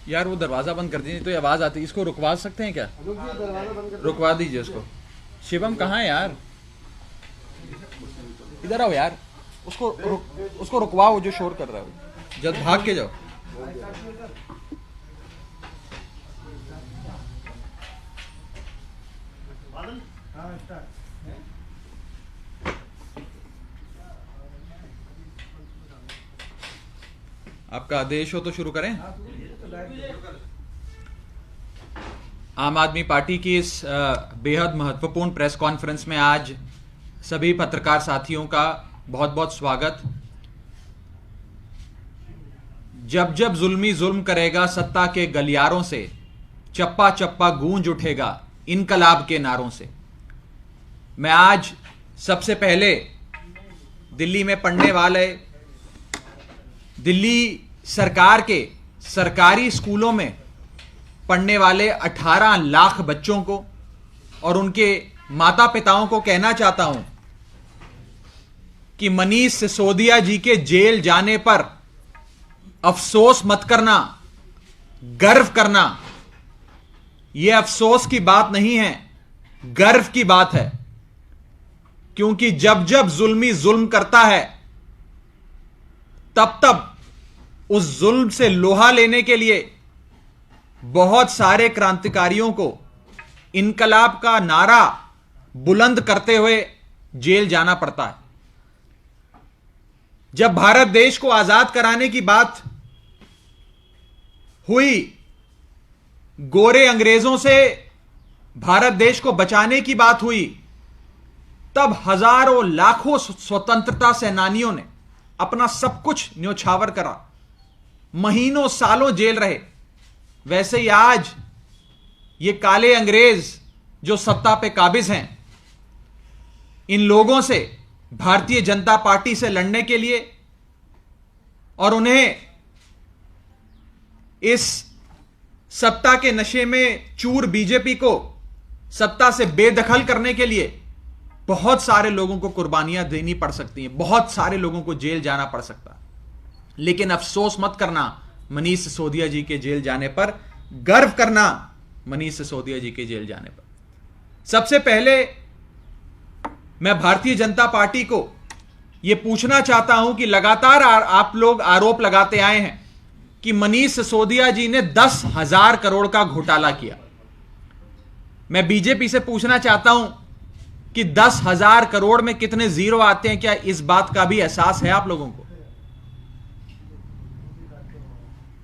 यार वो दरवाजा बंद कर दीजिए, तो ये आवाज आती है। इसको रुकवा सकते हैं क्या? रुकवा दीजिए उसको। शिवम कहाँ है यार? इधर आओ यार। उसको रुकवाओ जो शोर कर रहा है। जल्द भाग के जाओ। आपका आदेश हो तो शुरू करें। आम आदमी पार्टी की इस बेहद महत्वपूर्ण प्रेस कॉन्फ्रेंस में आज सभी पत्रकार साथियों का बहुत बहुत स्वागत। जब जब जुल्मी जुल्म करेगा सत्ता के गलियारों से, चप्पा चप्पा गूंज उठेगा इनकलाब के नारों से। मैं आज सबसे पहले दिल्ली में पढ़ने वाले, दिल्ली सरकार के सरकारी स्कूलों में पढ़ने वाले 18 लाख बच्चों को और उनके माता पिताओं को कहना चाहता हूं कि मनीष सिसोदिया जी के जेल जाने पर अफसोस मत करना, गर्व करना। यह अफसोस की बात नहीं है, गर्व की बात है। क्योंकि जब जब जुल्मी जुल्म करता है, तब तब उस जुल्म से लोहा लेने के लिए बहुत सारे क्रांतिकारियों को इनकलाब का नारा बुलंद करते हुए जेल जाना पड़ता है। जब भारत देश को आजाद कराने की बात हुई, गोरे अंग्रेजों से भारत देश को बचाने की बात हुई, तब हजारों लाखों स्वतंत्रता सेनानियों ने अपना सब कुछ न्योछावर करा, महीनों सालों जेल रहे। वैसे ही आज ये काले अंग्रेज जो सत्ता पे काबिज हैं, इन लोगों से भारतीय जनता पार्टी से लड़ने के लिए और उन्हें इस सत्ता के नशे में चूर बीजेपी को सत्ता से बेदखल करने के लिए बहुत सारे लोगों को कुर्बानियां देनी पड़ सकती हैं, बहुत सारे लोगों को जेल जाना पड़ सकता है। लेकिन अफसोस मत करना मनीष सिसोदिया जी के जेल जाने पर, गर्व करना मनीष सिसोदिया जी के जेल जाने पर। सबसे पहले मैं भारतीय जनता पार्टी को यह पूछना चाहता हूं कि लगातार आप लोग आरोप लगाते आए हैं कि मनीष सिसोदिया जी ने 10,000 करोड़ का घोटाला किया। मैं बीजेपी से पूछना चाहता हूं कि 10,000 करोड़ में कितने जीरो आते हैं, क्या इस बात का भी एहसास है आप लोगों को?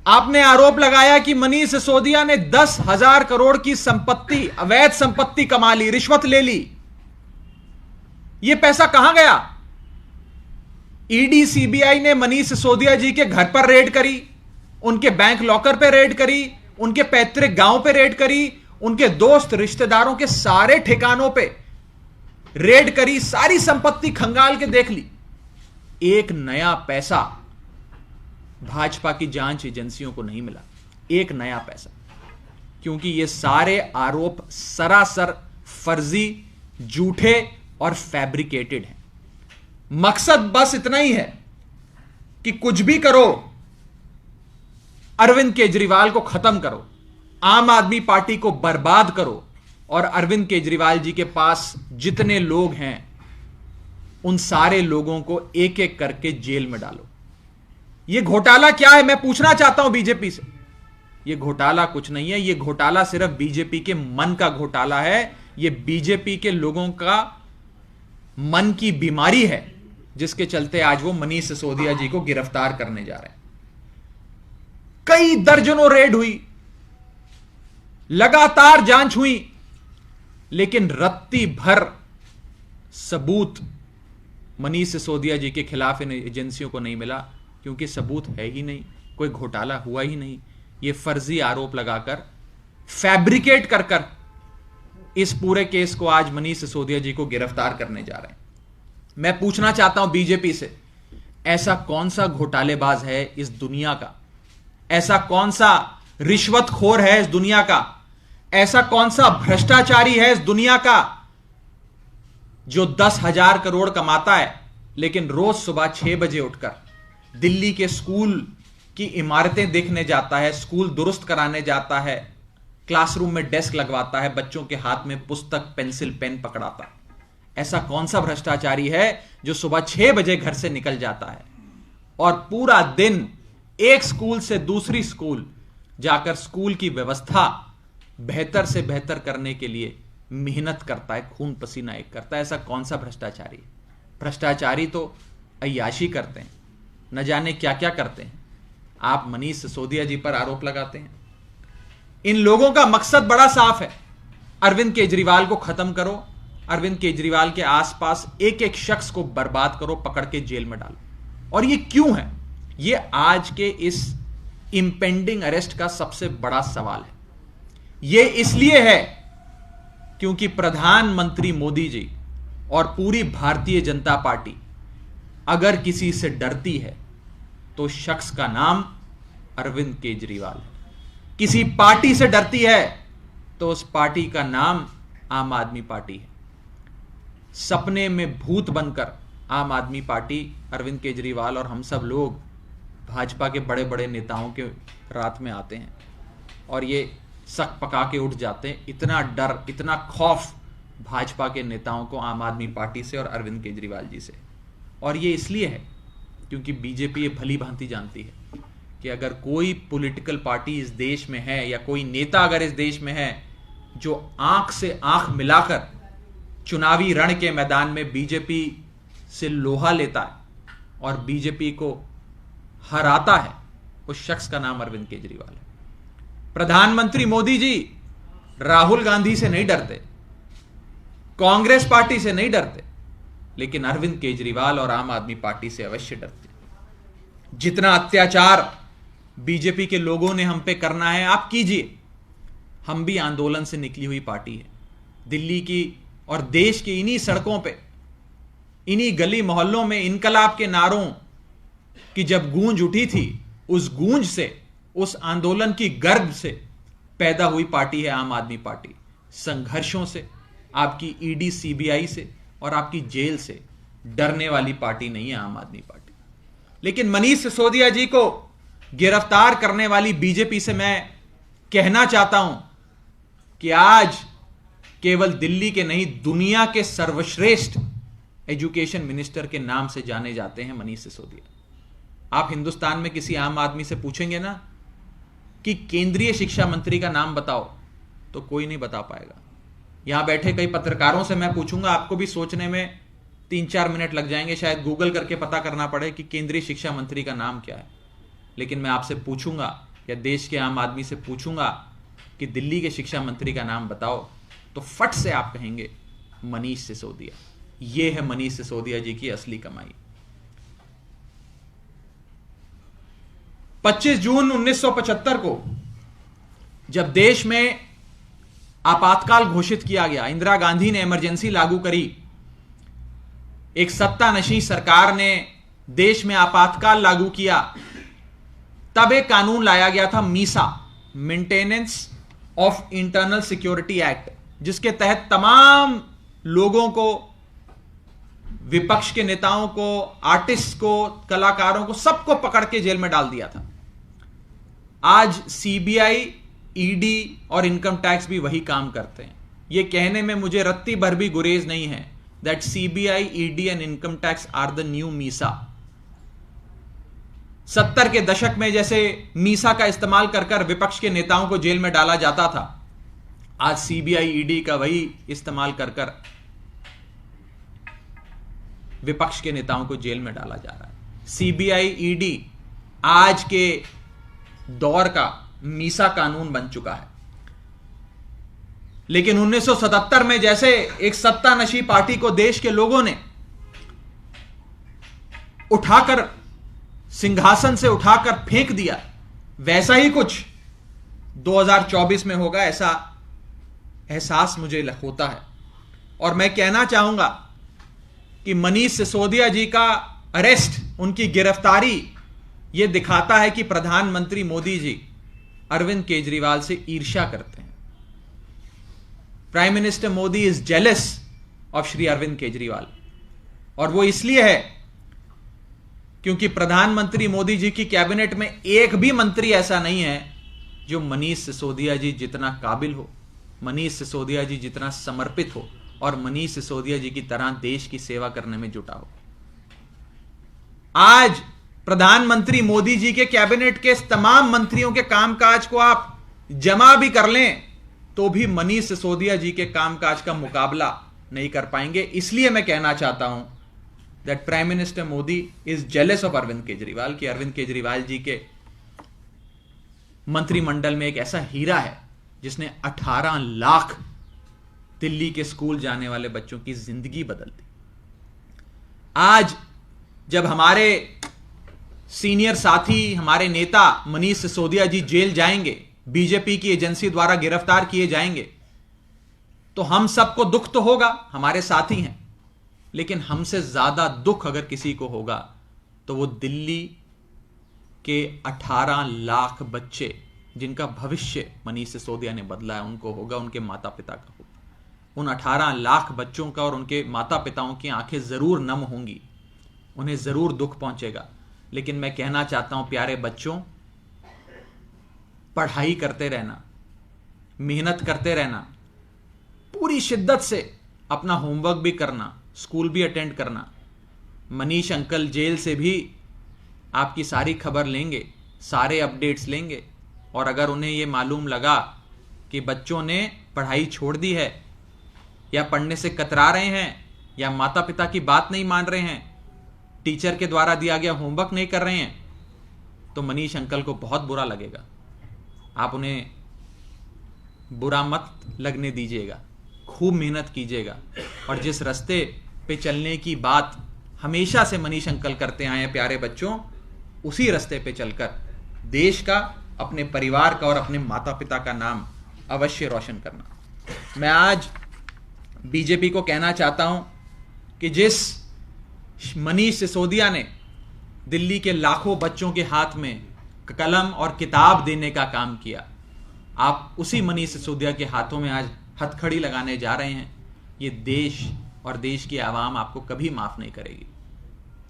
आपने आरोप लगाया कि मनीष सिसोदिया ने 10,000 करोड़ की संपत्ति, अवैध संपत्ति कमा ली, रिश्वत ले ली। यह पैसा कहां गया? ईडी सीबीआई ने मनीष सिसोदिया जी के घर पर रेड करी, उनके बैंक लॉकर पर रेड करी, उनके पैतृक गांव पर रेड करी, उनके दोस्त रिश्तेदारों के सारे ठिकानों पे रेड करी, सारी संपत्ति खंगाल के देख ली। एक नया पैसा भाजपा की जांच एजेंसियों को नहीं मिला, एक नया पैसा। क्योंकि ये सारे आरोप सरासर फर्जी, झूठे और फैब्रिकेटेड हैं। मकसद बस इतना ही है कि कुछ भी करो, अरविंद केजरीवाल को खत्म करो, आम आदमी पार्टी को बर्बाद करो और अरविंद केजरीवाल जी के पास जितने लोग हैं उन सारे लोगों को एक एक करके जेल में डालो। यह घोटाला क्या है, मैं पूछना चाहता हूं बीजेपी से। यह घोटाला कुछ नहीं है, यह घोटाला सिर्फ बीजेपी के मन का घोटाला है। यह बीजेपी के लोगों का मन की बीमारी है, जिसके चलते आज वो मनीष सिसोदिया जी को गिरफ्तार करने जा रहे हैं। कई दर्जनों रेड हुई, लगातार जांच हुई, लेकिन रत्ती भर सबूत मनीष सिसोदिया जी के खिलाफ इन एजेंसियों को नहीं मिला। क्योंकि सबूत है ही नहीं, कोई घोटाला हुआ ही नहीं। ये फर्जी आरोप लगाकर, फैब्रिकेट कर कर इस पूरे केस को आज मनीष सिसोदिया जी को गिरफ्तार करने जा रहे हैं। मैं पूछना चाहता हूं बीजेपी से, ऐसा कौन सा घोटालेबाज है इस दुनिया का, ऐसा कौन सा रिश्वतखोर है इस दुनिया का, ऐसा कौन सा भ्रष्टाचारी है इस दुनिया का जो 10,000 करोड़ कमाता है, लेकिन रोज सुबह 6 बजे उठकर दिल्ली के स्कूल की इमारतें देखने जाता है, स्कूल दुरुस्त कराने जाता है, क्लासरूम में डेस्क लगवाता है, बच्चों के हाथ में पुस्तक, पेंसिल, पेन पकड़ाता है। ऐसा कौन सा भ्रष्टाचारी है जो सुबह 6 बजे घर से निकल जाता है और पूरा दिन एक स्कूल से दूसरी स्कूल जाकर स्कूल की व्यवस्था बेहतर से बेहतर करने के लिए मेहनत करता है, खून पसीना एक करता है? ऐसा कौन सा भ्रष्टाचारी है? भ्रष्टाचारी तो अय्याशी करते हैं, न जाने क्या क्या करते हैं। आप मनीष सिसोदिया जी पर आरोप लगाते हैं। इन लोगों का मकसद बड़ा साफ है, अरविंद केजरीवाल को खत्म करो, अरविंद केजरीवाल के आसपास एक एक शख्स को बर्बाद करो, पकड़ के जेल में डालो। और ये क्यों है? ये आज के इस इंपेंडिंग अरेस्ट का सबसे बड़ा सवाल है। ये इसलिए है क्योंकि प्रधानमंत्री मोदी जी और पूरी भारतीय जनता पार्टी अगर किसी से डरती है तो शख्स का नाम अरविंद केजरीवाल है। किसी पार्टी से डरती है तो उस पार्टी का नाम आम आदमी पार्टी है। सपने में भूत बनकर आम आदमी पार्टी, अरविंद केजरीवाल और हम सब लोग भाजपा के बड़े बड़े नेताओं के रात में आते हैं और ये सक पका के उठ जाते हैं। इतना डर, इतना खौफ भाजपा के नेताओं को आम आदमी पार्टी से और अरविंद केजरीवाल जी से। और ये इसलिए है क्योंकि बीजेपी ये भली भांति जानती है कि अगर कोई पॉलिटिकल पार्टी इस देश में है या कोई नेता अगर इस देश में है जो आंख से आंख मिलाकर चुनावी रण के मैदान में बीजेपी से लोहा लेता है और बीजेपी को हराता है, उस शख्स का नाम अरविंद केजरीवाल है। प्रधानमंत्री मोदी जी राहुल गांधी से नहीं डरते, कांग्रेस पार्टी से नहीं डरते, लेकिन अरविंद केजरीवाल और आम आदमी पार्टी से अवश्य डरते। जितना अत्याचार बीजेपी के लोगों ने हम पे करना है आप कीजिए। हम भी आंदोलन से निकली हुई पार्टी है। दिल्ली की और देश की इन्हीं सड़कों पे, इन्हीं गली मोहल्लों में इनकलाब के नारों की जब गूंज उठी थी, उस गूंज से, उस आंदोलन की गर्भ से पैदा हुई पार्टी है आम आदमी पार्टी। संघर्षों से, आपकी ईडी सीबीआई से और आपकी जेल से डरने वाली पार्टी नहीं है आम आदमी पार्टी। लेकिन मनीष सिसोदिया जी को गिरफ्तार करने वाली बीजेपी से मैं कहना चाहता हूं कि आज केवल दिल्ली के नहीं, दुनिया के सर्वश्रेष्ठ एजुकेशन मिनिस्टर के नाम से जाने जाते हैं मनीष सिसोदिया। आप हिंदुस्तान में किसी आम आदमी से पूछेंगे ना कि केंद्रीय शिक्षा मंत्री का नाम बताओ, तो कोई नहीं बता पाएगा। यहां बैठे कई पत्रकारों से मैं पूछूंगा, आपको भी सोचने में 3-4 मिनट लग जाएंगे, शायद गूगल करके पता करना पड़े कि केंद्रीय शिक्षा मंत्री का नाम क्या है। लेकिन मैं आपसे पूछूंगा या देश के आम आदमी से पूछूंगा कि दिल्ली के शिक्षा मंत्री का नाम बताओ, तो फट से आप कहेंगे मनीष सिसोदिया। यह है मनीष सिसोदिया जी की असली कमाई। 25 जून 1975 को जब देश में आपातकाल घोषित किया गया, इंदिरा गांधी ने इमरजेंसी लागू करी, एक सत्तानशीं सरकार ने देश में आपातकाल लागू किया, तब एक कानून लाया गया था Misa, maintenance of internal security act, जिसके तहत तमाम लोगों को, विपक्ष के नेताओं को, आर्टिस्ट को, कलाकारों को, सबको पकड़ के जेल में डाल दिया था। आज सीबीआई, ईडी और इनकम टैक्स भी वही काम करते हैं। यह कहने में मुझे रत्ती भर भी गुरेज नहीं है that CBI, ED and income tax are the new MISA. 70 के दशक में जैसे मीसा का इस्तेमाल कर विपक्ष के नेताओं को जेल में डाला जाता था, आज सीबीआई, ईडी का वही इस्तेमाल कर विपक्ष के नेताओं को जेल में डाला जा रहा है। सीबीआई, ईडी आज के दौर का मीसा कानून बन चुका है। लेकिन 1977 में जैसे एक सत्तानशी पार्टी को देश के लोगों ने उठाकर, सिंहासन से उठाकर फेंक दिया, वैसा ही कुछ 2024 में होगा, ऐसा एहसास मुझे होता है। और मैं कहना चाहूंगा कि मनीष सिसोदिया जी का अरेस्ट, उनकी गिरफ्तारी, यह दिखाता है कि प्रधानमंत्री मोदी जी अरविंद केजरीवाल से ईर्ष्या करते हैं। Prime minister Modi is jealous of Shri Arvind Kejriwal, और वो इसलिए है क्योंकि प्रधानमंत्री मोदी जी की कैबिनेट में एक भी मंत्री ऐसा नहीं है जो मनीष सिसोदिया जी जितना काबिल हो, मनीष सिसोदिया जी जितना समर्पित हो और मनीष सिसोदिया जी की तरह देश की सेवा करने में जुटा हो। आज प्रधानमंत्री मोदी जी के कैबिनेट के तमाम मंत्रियों के कामकाज को आप जमा भी कर लें तो भी मनीष सिसोदिया जी के कामकाज का मुकाबला नहीं कर पाएंगे। इसलिए मैं कहना चाहता हूं that prime minister Modi is jealous of Arvind Kejriwal कि अरविंद केजरीवाल जी के मंत्रिमंडल में एक ऐसा हीरा है जिसने 18 लाख दिल्ली के स्कूल जाने वाले बच्चों की जिंदगी बदल दी। आज जब हमारे सीनियर साथी, हमारे नेता मनीष सिसोदिया जी जेल जाएंगे, बीजेपी की एजेंसी द्वारा गिरफ्तार किए जाएंगे, तो हम सबको दुख तो होगा, हमारे साथी हैं, लेकिन हमसे ज्यादा दुख अगर किसी को होगा तो वो दिल्ली के 18 लाख बच्चे जिनका भविष्य मनीष सिसोदिया ने बदला है उनको होगा, उनके माता पिता का होगा। उन 18 लाख बच्चों का और उनके माता पिताओं की आंखें जरूर नम होंगी, उन्हें जरूर दुख पहुंचेगा। लेकिन मैं कहना चाहता हूं प्यारे बच्चों, पढ़ाई करते रहना, मेहनत करते रहना, पूरी शिद्दत से अपना होमवर्क भी करना, स्कूल भी अटेंड करना। मनीष अंकल जेल से भी आपकी सारी खबर लेंगे, सारे अपडेट्स लेंगे, और अगर उन्हें यह मालूम लगा कि बच्चों ने पढ़ाई छोड़ दी है या पढ़ने से कतरा रहे हैं या माता पिता की बात नहीं मान रहे हैं, टीचर के द्वारा दिया गया होमवर्क नहीं कर रहे हैं, तो मनीष अंकल को बहुत बुरा लगेगा। आप उन्हें बुरा मत लगने दीजिएगा, खूब मेहनत कीजिएगा, और जिस रास्ते पे चलने की बात हमेशा से मनीष अंकल करते आए हैं प्यारे बच्चों, उसी रास्ते पे चलकर देश का, अपने परिवार का और अपने माता पिता का नाम अवश्य रोशन करना। मैं आज बीजेपी को कहना चाहता हूं कि जिस मनीष सिसोदिया ने दिल्ली के लाखों बच्चों के हाथ में कलम और किताब देने का काम किया, आप उसी मनीष सिसोदिया के हाथों में आज हथकड़ी लगाने जा रहे हैं। ये देश और देश की आवाम आपको कभी माफ नहीं करेगी।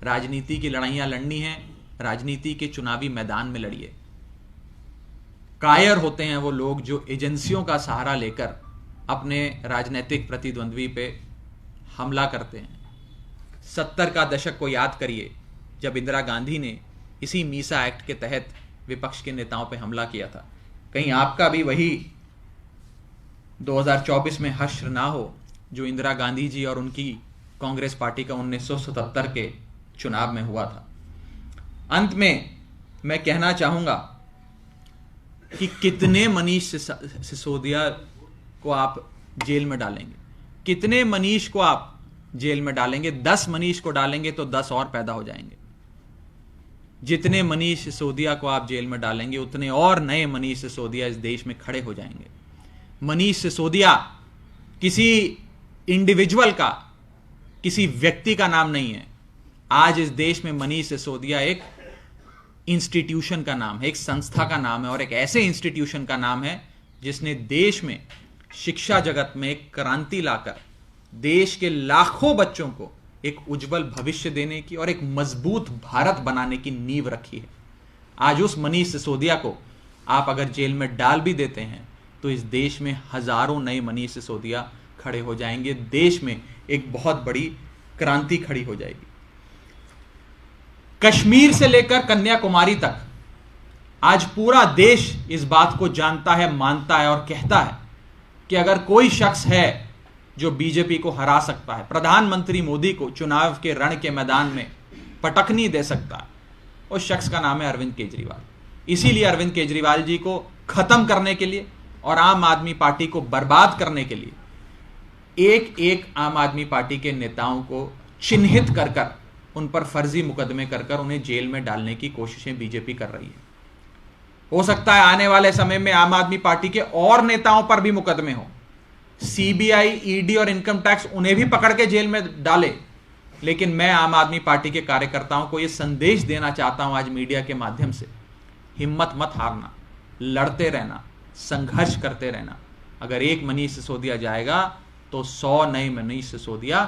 राजनीति की लड़ाइयां लड़नी है, राजनीति के चुनावी मैदान में लड़िए। कायर होते हैं वो लोग जो एजेंसियों का सहारा लेकर अपने राजनीतिक प्रतिद्वंद्वी पे हमला करते हैं। 70 का दशक को याद करिए, जब इंदिरा गांधी ने इसी मीसा एक्ट के तहत विपक्ष के नेताओं पे हमला किया था। कहीं आपका भी वही 2024 में हश्र ना हो जो इंदिरा गांधी जी और उनकी कांग्रेस पार्टी का 1977 के चुनाव में हुआ था। अंत में मैं कहना चाहूंगा कि कितने मनीष सिसोदिया को आप जेल में डालेंगे, कितने मनीष को आप जेल में डालेंगे? 10 मनीष को डालेंगे तो 10 और पैदा हो जाएंगे। जितने मनीष सिसोदिया को आप जेल में डालेंगे उतने और नए मनीष सिसोदिया इस देश में खड़े हो जाएंगे। मनीष सिसोदिया किसी इंडिविजुअल का, किसी व्यक्ति का नाम नहीं है। आज इस देश में मनीष सिसोदिया एक इंस्टीट्यूशन का नाम है, एक संस्था का नाम है, और एक ऐसे इंस्टीट्यूशन का नाम है जिसने देश में शिक्षा जगत में एक क्रांति लाकर देश के लाखों बच्चों को एक उज्जवल भविष्य देने की और एक मजबूत भारत बनाने की नींव रखी है। आज उस मनीष सिसोदिया को आप अगर जेल में डाल भी देते हैं तो इस देश में हजारों नए मनीष सिसोदिया खड़े हो जाएंगे। देश में एक बहुत बड़ी क्रांति खड़ी हो जाएगी। कश्मीर से लेकर कन्याकुमारी तक आज पूरा देश इस बात को जानता है, मानता है और कहता है कि अगर कोई शख्स है जो बीजेपी को हरा सकता है, प्रधानमंत्री मोदी को चुनाव के रण के मैदान में पटकनी दे सकता है, उस शख्स का नाम है अरविंद केजरीवाल। इसीलिए अरविंद केजरीवाल जी को खत्म करने के लिए और आम आदमी पार्टी को बर्बाद करने के लिए एक एक आम आदमी पार्टी के नेताओं को चिन्हित कर कर उन पर फर्जी मुकदमे कर कर उन्हें जेल में डालने की कोशिशें बीजेपी कर रही है। हो सकता है आने वाले समय में आम आदमी पार्टी के और नेताओं पर भी मुकदमे हो, सीबीआई, ईडी और इनकम टैक्स उन्हें भी पकड़ के जेल में डाले। लेकिन मैं आम आदमी पार्टी के कार्यकर्ताओं को यह संदेश देना चाहता हूं आज मीडिया के माध्यम से, हिम्मत मत हारना, लड़ते रहना, संघर्ष करते रहना। अगर एक मनीष सिसोदिया जाएगा तो 100 नए मनीष सिसोदिया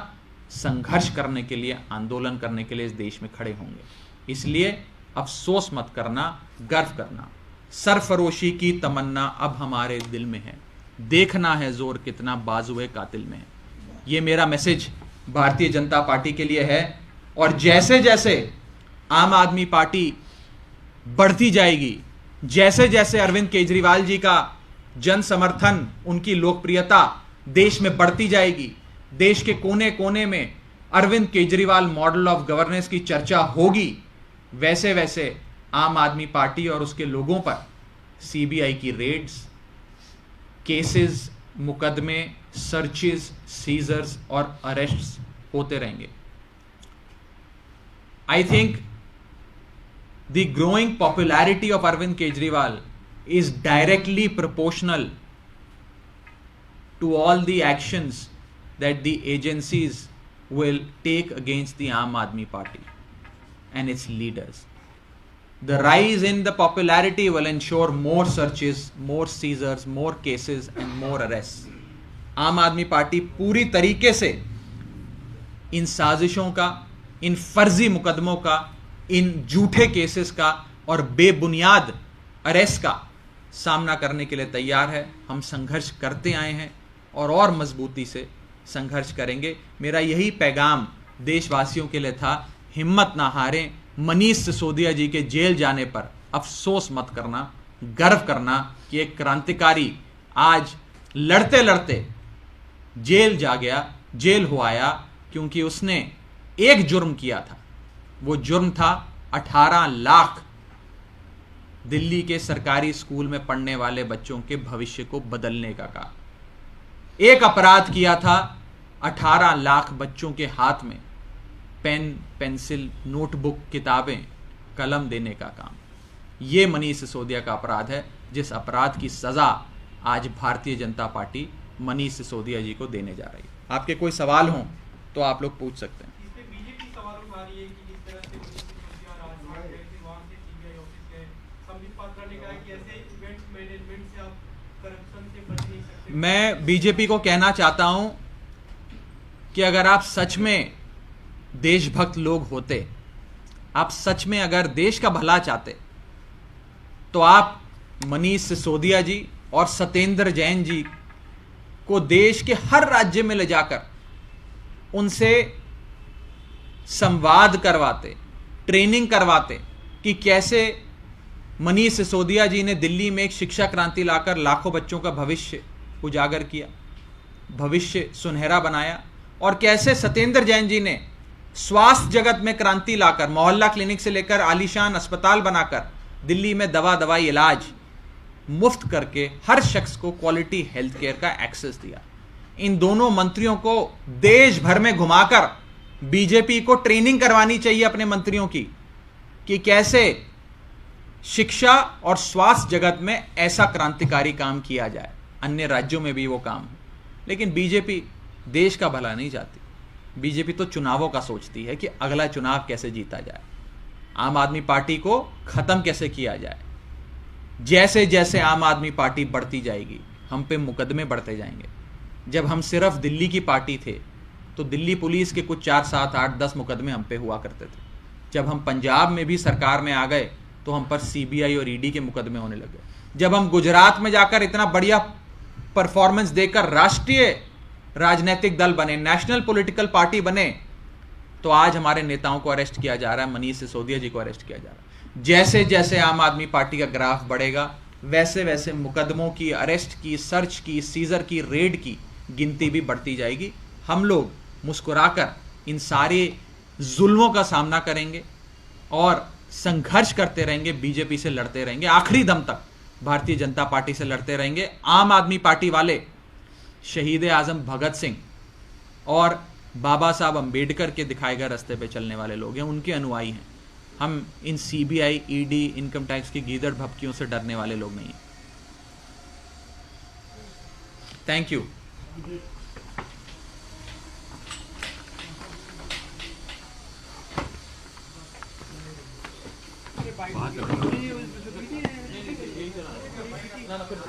संघर्ष करने के लिए, आंदोलन करने के लिए इस देश में खड़े होंगे। इसलिए अफसोस मत करना, गर्व करना। सरफरोशी की तमन्ना अब हमारे दिल में है, देखना है जोर कितना बाजुए कातिल में है। ये मेरा मैसेज भारतीय जनता पार्टी के लिए है। और जैसे जैसे आम आदमी पार्टी बढ़ती जाएगी, जैसे जैसे अरविंद केजरीवाल जी का जन समर्थन, उनकी लोकप्रियता देश में बढ़ती जाएगी, देश के कोने कोने में Arvind Kejriwal model of governance की चर्चा होगी, वैसे वैसे आम आदमी पार्टी और उसके लोगों पर सीबीआई की रेड्स, केसेस, मुकदमे, सर्चेस, सीजर्स और अरेस्ट्स होते रहेंगे। I think the growing popularity of Arvind Kejriwal is directly proportional to all the actions that the agencies will take against the Aam Aadmi Party and its leaders. The rise in the popularity will ensure more searches, more seizures, more cases and more arrests. आम आदमी party पूरी तरीके से इन साजिशों का, इन फर्जी मुकदमों का, इन झूठे केसेस का और बेबुनियाद अरेस्ट का सामना करने के लिए तैयार है। हम संघर्ष करते आए हैं और मजबूती से संघर्ष करेंगे। मेरा यही पैगाम देशवासियों के लिए था, हिम्मत ना हारें। मनीष सिसोदिया जी के जेल जाने पर अफसोस मत करना, गर्व करना कि एक क्रांतिकारी आज लड़ते लड़ते जेल जा गया, जेल हो आया, क्योंकि उसने एक जुर्म किया था। वो जुर्म था 18 लाख दिल्ली के सरकारी स्कूल में पढ़ने वाले बच्चों के भविष्य को बदलने का काम। एक अपराध किया था 18 लाख बच्चों के हाथ में पेन, पेंसिल, नोटबुक, किताबें, कलम देने का काम। यह मनीष सिसोदिया का अपराध है, जिस अपराध की सजा आज भारतीय जनता पार्टी मनीष सिसोदिया जी को देने जा रही है। आपके कोई सवाल हो तो आप लोग पूछ सकते हैं। मैं बीजेपी को कहना चाहता हूं कि अगर आप सच में देशभक्त लोग होते, आप सच में अगर देश का भला चाहते, तो आप मनीष सिसोदिया जी और सत्येंद्र जैन जी को देश के हर राज्य में ले जाकर उनसे संवाद करवाते, ट्रेनिंग करवाते कि कैसे मनीष सिसोदिया जी ने दिल्ली में एक शिक्षा क्रांति लाकर लाखों बच्चों का भविष्य उजागर किया, भविष्य सुनहरा बनाया, और कैसे सत्येंद्र जैन जी ने स्वास्थ्य जगत में क्रांति लाकर मोहल्ला क्लिनिक से लेकर आलीशान अस्पताल बनाकर दिल्ली में दवाई इलाज मुफ्त करके हर शख्स को क्वालिटी हेल्थ केयर का एक्सेस दिया। इन दोनों मंत्रियों को देश भर में घुमाकर बीजेपी को ट्रेनिंग करवानी चाहिए अपने मंत्रियों की कि कैसे शिक्षा और स्वास्थ्य जगत में ऐसा क्रांतिकारी काम किया जाए। अन्य राज्यों में भी वो काम है, लेकिन बीजेपी देश का भला नहीं चाहती। बीजेपी तो चुनावों का सोचती है कि अगला चुनाव कैसे जीता जाए, आम आदमी पार्टी को खत्म कैसे किया जाए। जैसे जैसे आम आदमी पार्टी बढ़ती जाएगी, हम पे मुकदमे बढ़ते जाएंगे। जब हम सिर्फ दिल्ली की पार्टी थे तो दिल्ली पुलिस के कुछ 4, 7, 8, 10 मुकदमे हम पे हुआ करते थे। जब हम पंजाब में भी सरकार में आ गए तो हम पर सीबीआई और ईडी के मुकदमे होने लगे। जब हम गुजरात में जाकर इतना बढ़िया परफॉर्मेंस देकर राष्ट्रीय राजनीतिक दल बने, नेशनल पॉलिटिकल पार्टी बने, तो आज हमारे नेताओं को अरेस्ट किया जा रहा है, मनीष सिसोदिया जी को अरेस्ट किया जा रहा है। जैसे जैसे आम आदमी पार्टी का ग्राफ बढ़ेगा, वैसे वैसे मुकदमों की, अरेस्ट की, सर्च की, सीजर की, रेड की गिनती भी बढ़ती जाएगी। हम लोग मुस्कुराकर इन सारे जुल्मों का सामना करेंगे और संघर्ष करते रहेंगे, बीजेपी से लड़ते रहेंगे, आखिरी दम तक भारतीय जनता पार्टी से लड़ते रहेंगे। आम आदमी पार्टी वाले शहीद आजम भगत सिंह और बाबा साहब अंबेडकर के दिखाए गए रास्ते पे चलने वाले लोग हैं, उनके अनुयायी हैं। हम इन सीबीआई, ईडी, इनकम टैक्स की गीदड़ भभकियों से डरने वाले लोग नहीं हैं। Thank you.